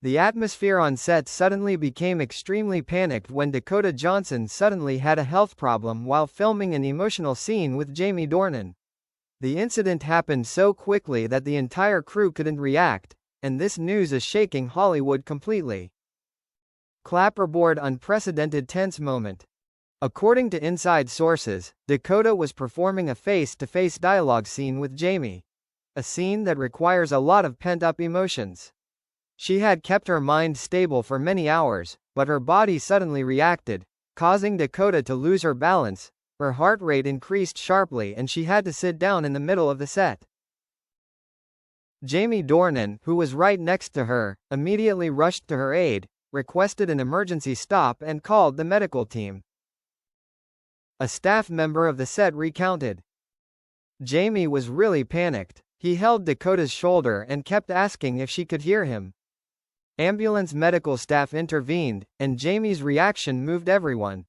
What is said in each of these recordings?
The atmosphere on set suddenly became extremely panicked when Dakota Johnson suddenly had a health problem while filming an emotional scene with Jamie Dornan. The incident happened so quickly that the entire crew couldn't react, and this news is shaking Hollywood completely. Clapperboard unprecedented tense moment. According to inside sources, Dakota was performing a face-to-face dialogue scene with Jamie. A scene that requires a lot of pent-up emotions. She had kept her mind stable for many hours, but her body suddenly reacted, causing Dakota to lose her balance. Her heart rate increased sharply and she had to sit down in the middle of the set. Jamie Dornan, who was right next to her, immediately rushed to her aid, requested an emergency stop and called the medical team. A staff member of the set recounted. Jamie was really panicked. He held Dakota's shoulder and kept asking if she could hear him. Ambulance medical staff intervened, and Jamie's reaction moved everyone.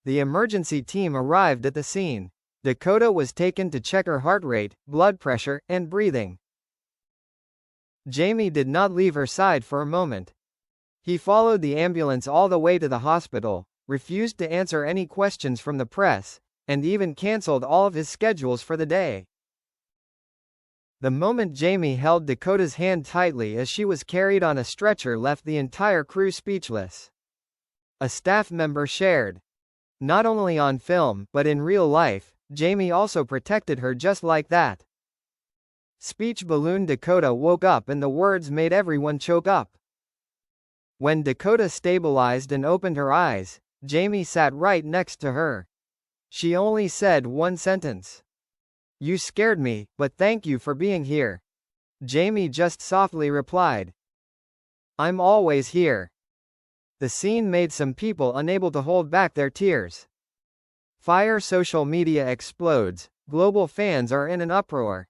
The emergency team arrived at the scene. Dakota was taken to check her heart rate, blood pressure, and breathing. Jamie did not leave her side for a moment. He followed the ambulance all the way to the hospital, refused to answer any questions from the press, and even cancelled all of his schedules for the day. The moment Jamie held Dakota's hand tightly as she was carried on a stretcher left the entire crew speechless. A staff member shared. Not only on film, but in real life, Jamie also protected her just like that. Speech balloon Dakota woke up and the words made everyone choke up. When Dakota stabilized and opened her eyes, Jamie sat right next to her. She only said one sentence. "You scared me, but thank you for being here." Jamie just softly replied. "I'm always here." The scene made some people unable to hold back their tears. Fire social media explodes. Global fans are in an uproar.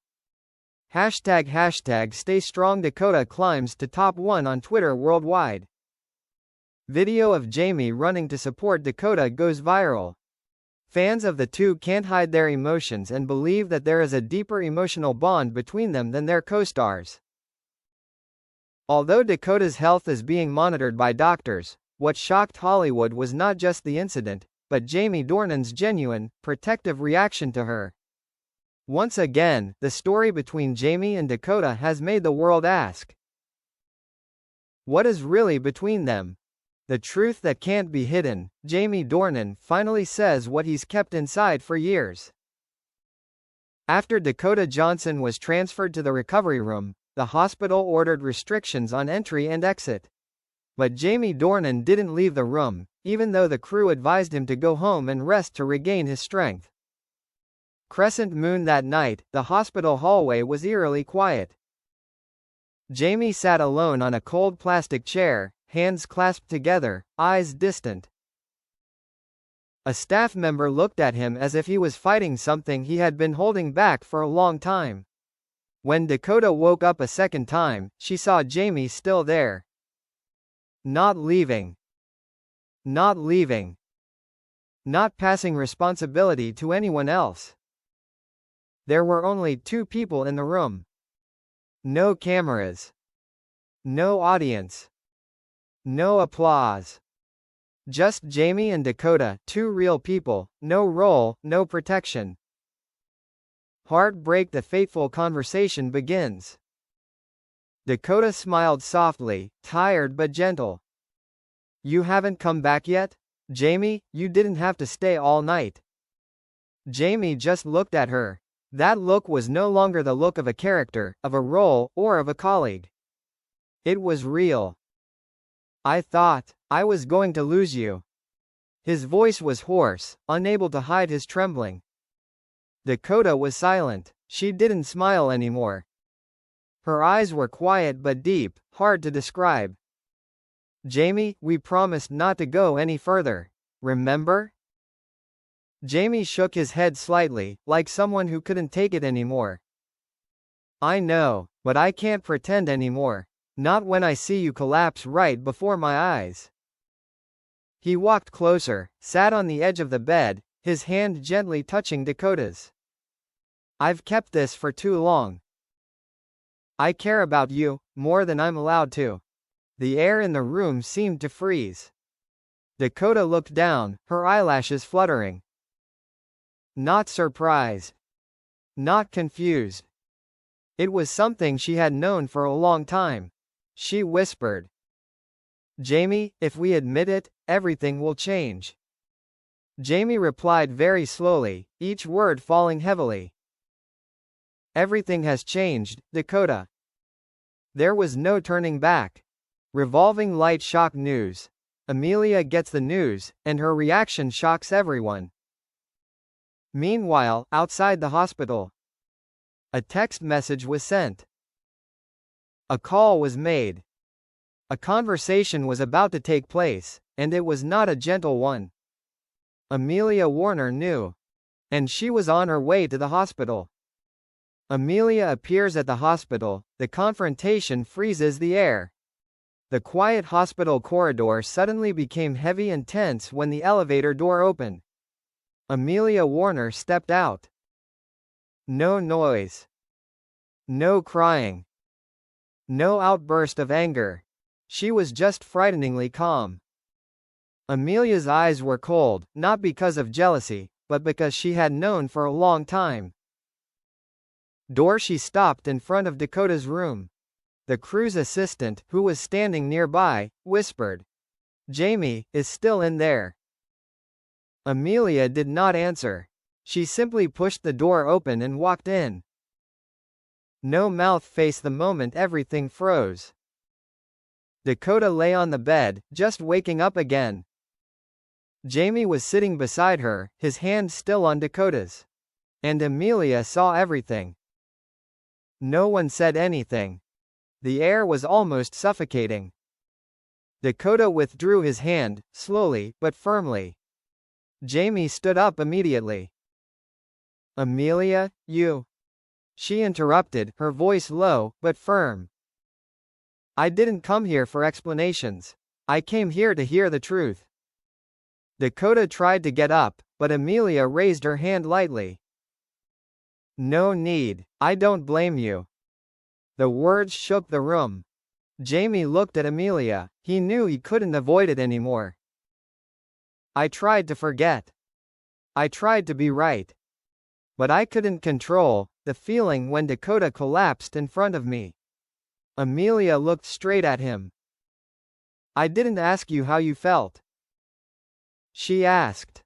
## Stay Strong Dakota climbs to top 1 on Twitter worldwide. Video of Jamie running to support Dakota goes viral. Fans of the two can't hide their emotions and believe that there is a deeper emotional bond between them than their co-stars. Although Dakota's health is being monitored by doctors, what shocked Hollywood was not just the incident, but Jamie Dornan's genuine, protective reaction to her. Once again, the story between Jamie and Dakota has made the world ask, what is really between them? The truth that can't be hidden. Jamie Dornan finally says what he's kept inside for years. After Dakota Johnson was transferred to the recovery room, the hospital ordered restrictions on entry and exit. But Jamie Dornan didn't leave the room, even though the crew advised him to go home and rest to regain his strength. Crescent moon that night, the hospital hallway was eerily quiet. Jamie sat alone on a cold plastic chair, hands clasped together, eyes distant. A staff member looked at him as if he was fighting something he had been holding back for a long time. When Dakota woke up a second time, she saw Jamie still there. Not leaving. Not leaving. Not passing responsibility to anyone else. There were only 2 people in the room. No cameras. No audience. No applause. Just Jamie and Dakota, 2 real people, no role, no protection. Heartbreak. The fateful conversation begins. Dakota smiled softly, tired but gentle. "You haven't come back yet? Jamie, you didn't have to stay all night." Jamie just looked at her. That look was no longer the look of a character, of a role, or of a colleague. It was real. "I thought I was going to lose you." His voice was hoarse, unable to hide his trembling. Dakota was silent. She didn't smile anymore. Her eyes were quiet but deep, hard to describe. "Jamie, we promised not to go any further. Remember?" Jamie shook his head slightly, like someone who couldn't take it anymore. "I know, but I can't pretend anymore. Not when I see you collapse right before my eyes." He walked closer, sat on the edge of the bed, his hand gently touching Dakota's. "I've kept this for too long. I care about you, more than I'm allowed to." The air in the room seemed to freeze. Dakota looked down, her eyelashes fluttering. Not surprised. Not confused. It was something she had known for a long time. She whispered, "Jamie, if we admit it, everything will change." Jamie replied very slowly, each word falling heavily. "Everything has changed, Dakota." There was no turning back. Revolving light shock news. Amelia gets the news, and her reaction shocks everyone. Meanwhile, outside the hospital, a text message was sent. A call was made. A conversation was about to take place, and it was not a gentle one. Amelia Warner knew. And she was on her way to the hospital. Amelia appears at the hospital, the confrontation freezes the air. The quiet hospital corridor suddenly became heavy and tense when the elevator door opened. Amelia Warner stepped out. No noise. No crying. No outburst of anger. She was just frighteningly calm. Amelia's eyes were cold, not because of jealousy, but because she had known for a long time. She stopped in front of Dakota's room. The cruise assistant, who was standing nearby, whispered, "Jamie is still in there." Amelia did not answer. She simply pushed the door open and walked in. No mouth faced the moment everything froze. Dakota lay on the bed, just waking up again. Jamie was sitting beside her, his hand still on Dakota's. And Amelia saw everything. No one said anything. The air was almost suffocating. Dakota withdrew his hand, slowly, but firmly. Jamie stood up immediately. "Amelia, you..." She interrupted, her voice low, but firm. "I didn't come here for explanations. I came here to hear the truth." Dakota tried to get up, but Amelia raised her hand lightly. "No need. I don't blame you." The words shook the room. Jamie looked at Amelia. He knew he couldn't avoid it anymore. "I tried to forget. I tried to be right. But I couldn't control the feeling when Dakota collapsed in front of me." Amelia looked straight at him. "I didn't ask you how you felt." She asked.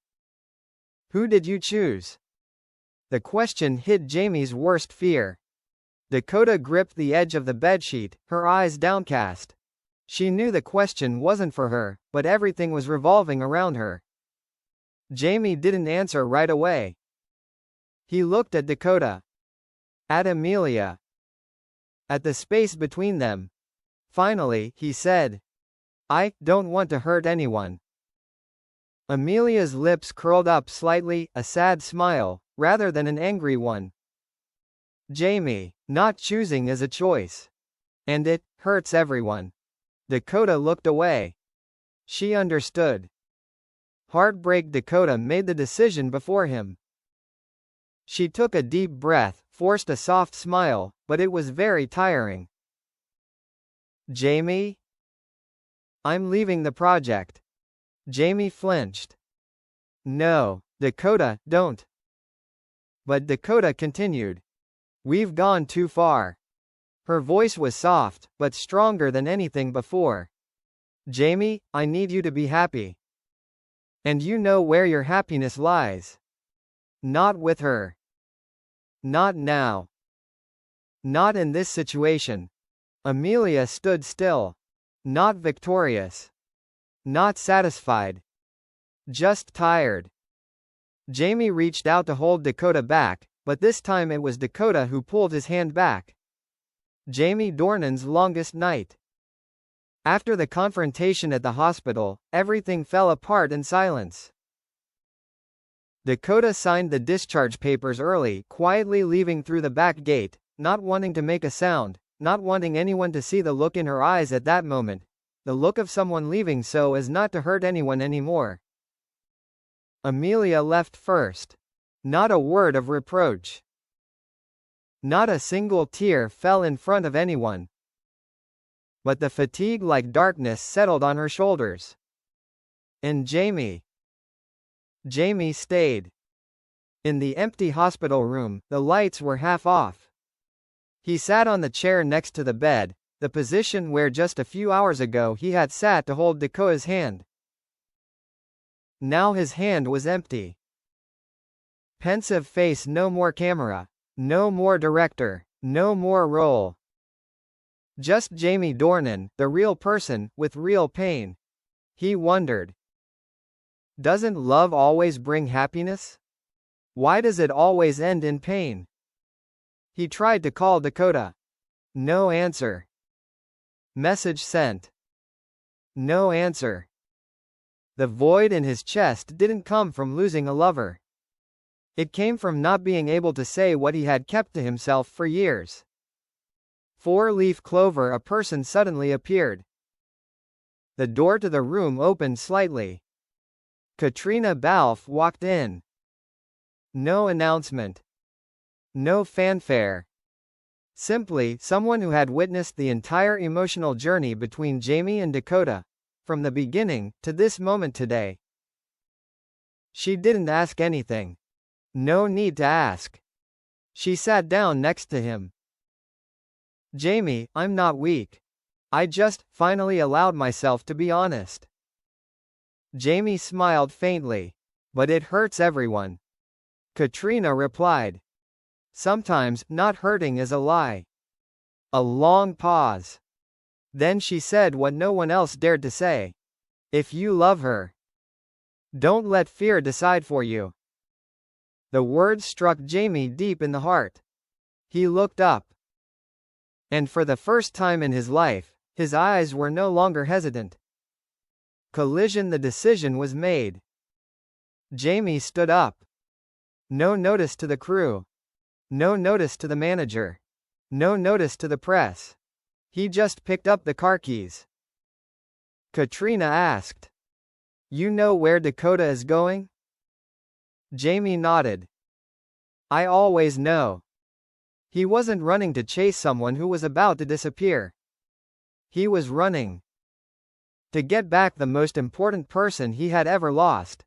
"Who did you choose?" The question hid Jamie's worst fear. Dakota gripped the edge of the bedsheet, her eyes downcast. She knew the question wasn't for her, but everything was revolving around her. Jamie didn't answer right away. He looked at Dakota. At Amelia. At the space between them. Finally, he said, "I don't want to hurt anyone." Amelia's lips curled up slightly, a sad smile, rather than an angry one. "Jamie, not choosing is a choice. And it hurts everyone." Dakota looked away. She understood. Heartbreak. Dakota made the decision before him. She took a deep breath, forced a soft smile, but it was very tiring. "Jamie? I'm leaving the project." Jamie flinched. "No, Dakota, don't." But Dakota continued. "We've gone too far." Her voice was soft, but stronger than anything before. "Jamie, I need you to be happy. And you know where your happiness lies. Not with her. Not now. Not in this situation." Amelia stood still. Not victorious. Not satisfied. Just tired. Jamie reached out to hold Dakota back, but this time it was Dakota who pulled his hand back. Jamie Dornan's longest night. After the confrontation at the hospital, everything fell apart in silence. Dakota signed the discharge papers early, quietly leaving through the back gate, not wanting to make a sound, not wanting anyone to see the look in her eyes at that moment, the look of someone leaving so as not to hurt anyone anymore. Amelia left first. Not a word of reproach. Not a single tear fell in front of anyone. but the fatigue like darkness settled on her shoulders. And Jamie stayed. In the empty hospital room, the lights were half off. He sat on the chair next to the bed, the position where just a few hours ago he had sat to hold Dakota's hand. Now his hand was empty. Pensive face, no more camera, no more director, no more role. Just Jamie Dornan, the real person, with real pain. He wondered. Doesn't love always bring happiness? Why does it always end in pain? He tried to call Dakota. No answer. Message sent. No answer. The void in his chest didn't come from losing a lover. It came from not being able to say what he had kept to himself for years. Four-leaf clover, a person suddenly appeared. The door to the room opened slightly. Katrina Balfe walked in. No announcement. No fanfare. Simply, someone who had witnessed the entire emotional journey between Jamie and Dakota, from the beginning, to this moment today. She didn't ask anything. No need to ask. She sat down next to him. Jamie, I'm not weak. I just, finally allowed myself to be honest. Jamie smiled faintly. But it hurts everyone. Katrina replied. Sometimes, not hurting is a lie. A long pause. Then she said what no one else dared to say. If you love her, don't let fear decide for you. The words struck Jamie deep in the heart. He looked up. And for the first time in his life, his eyes were no longer hesitant. Collision, the decision was made. Jamie stood up. No notice to the crew. No notice to the manager. No notice to the press. He just picked up the car keys. Katrina asked. You know where Dakota is going? Jamie nodded. I always know. He wasn't running to chase someone who was about to disappear. He was running to get back the most important person he had ever lost.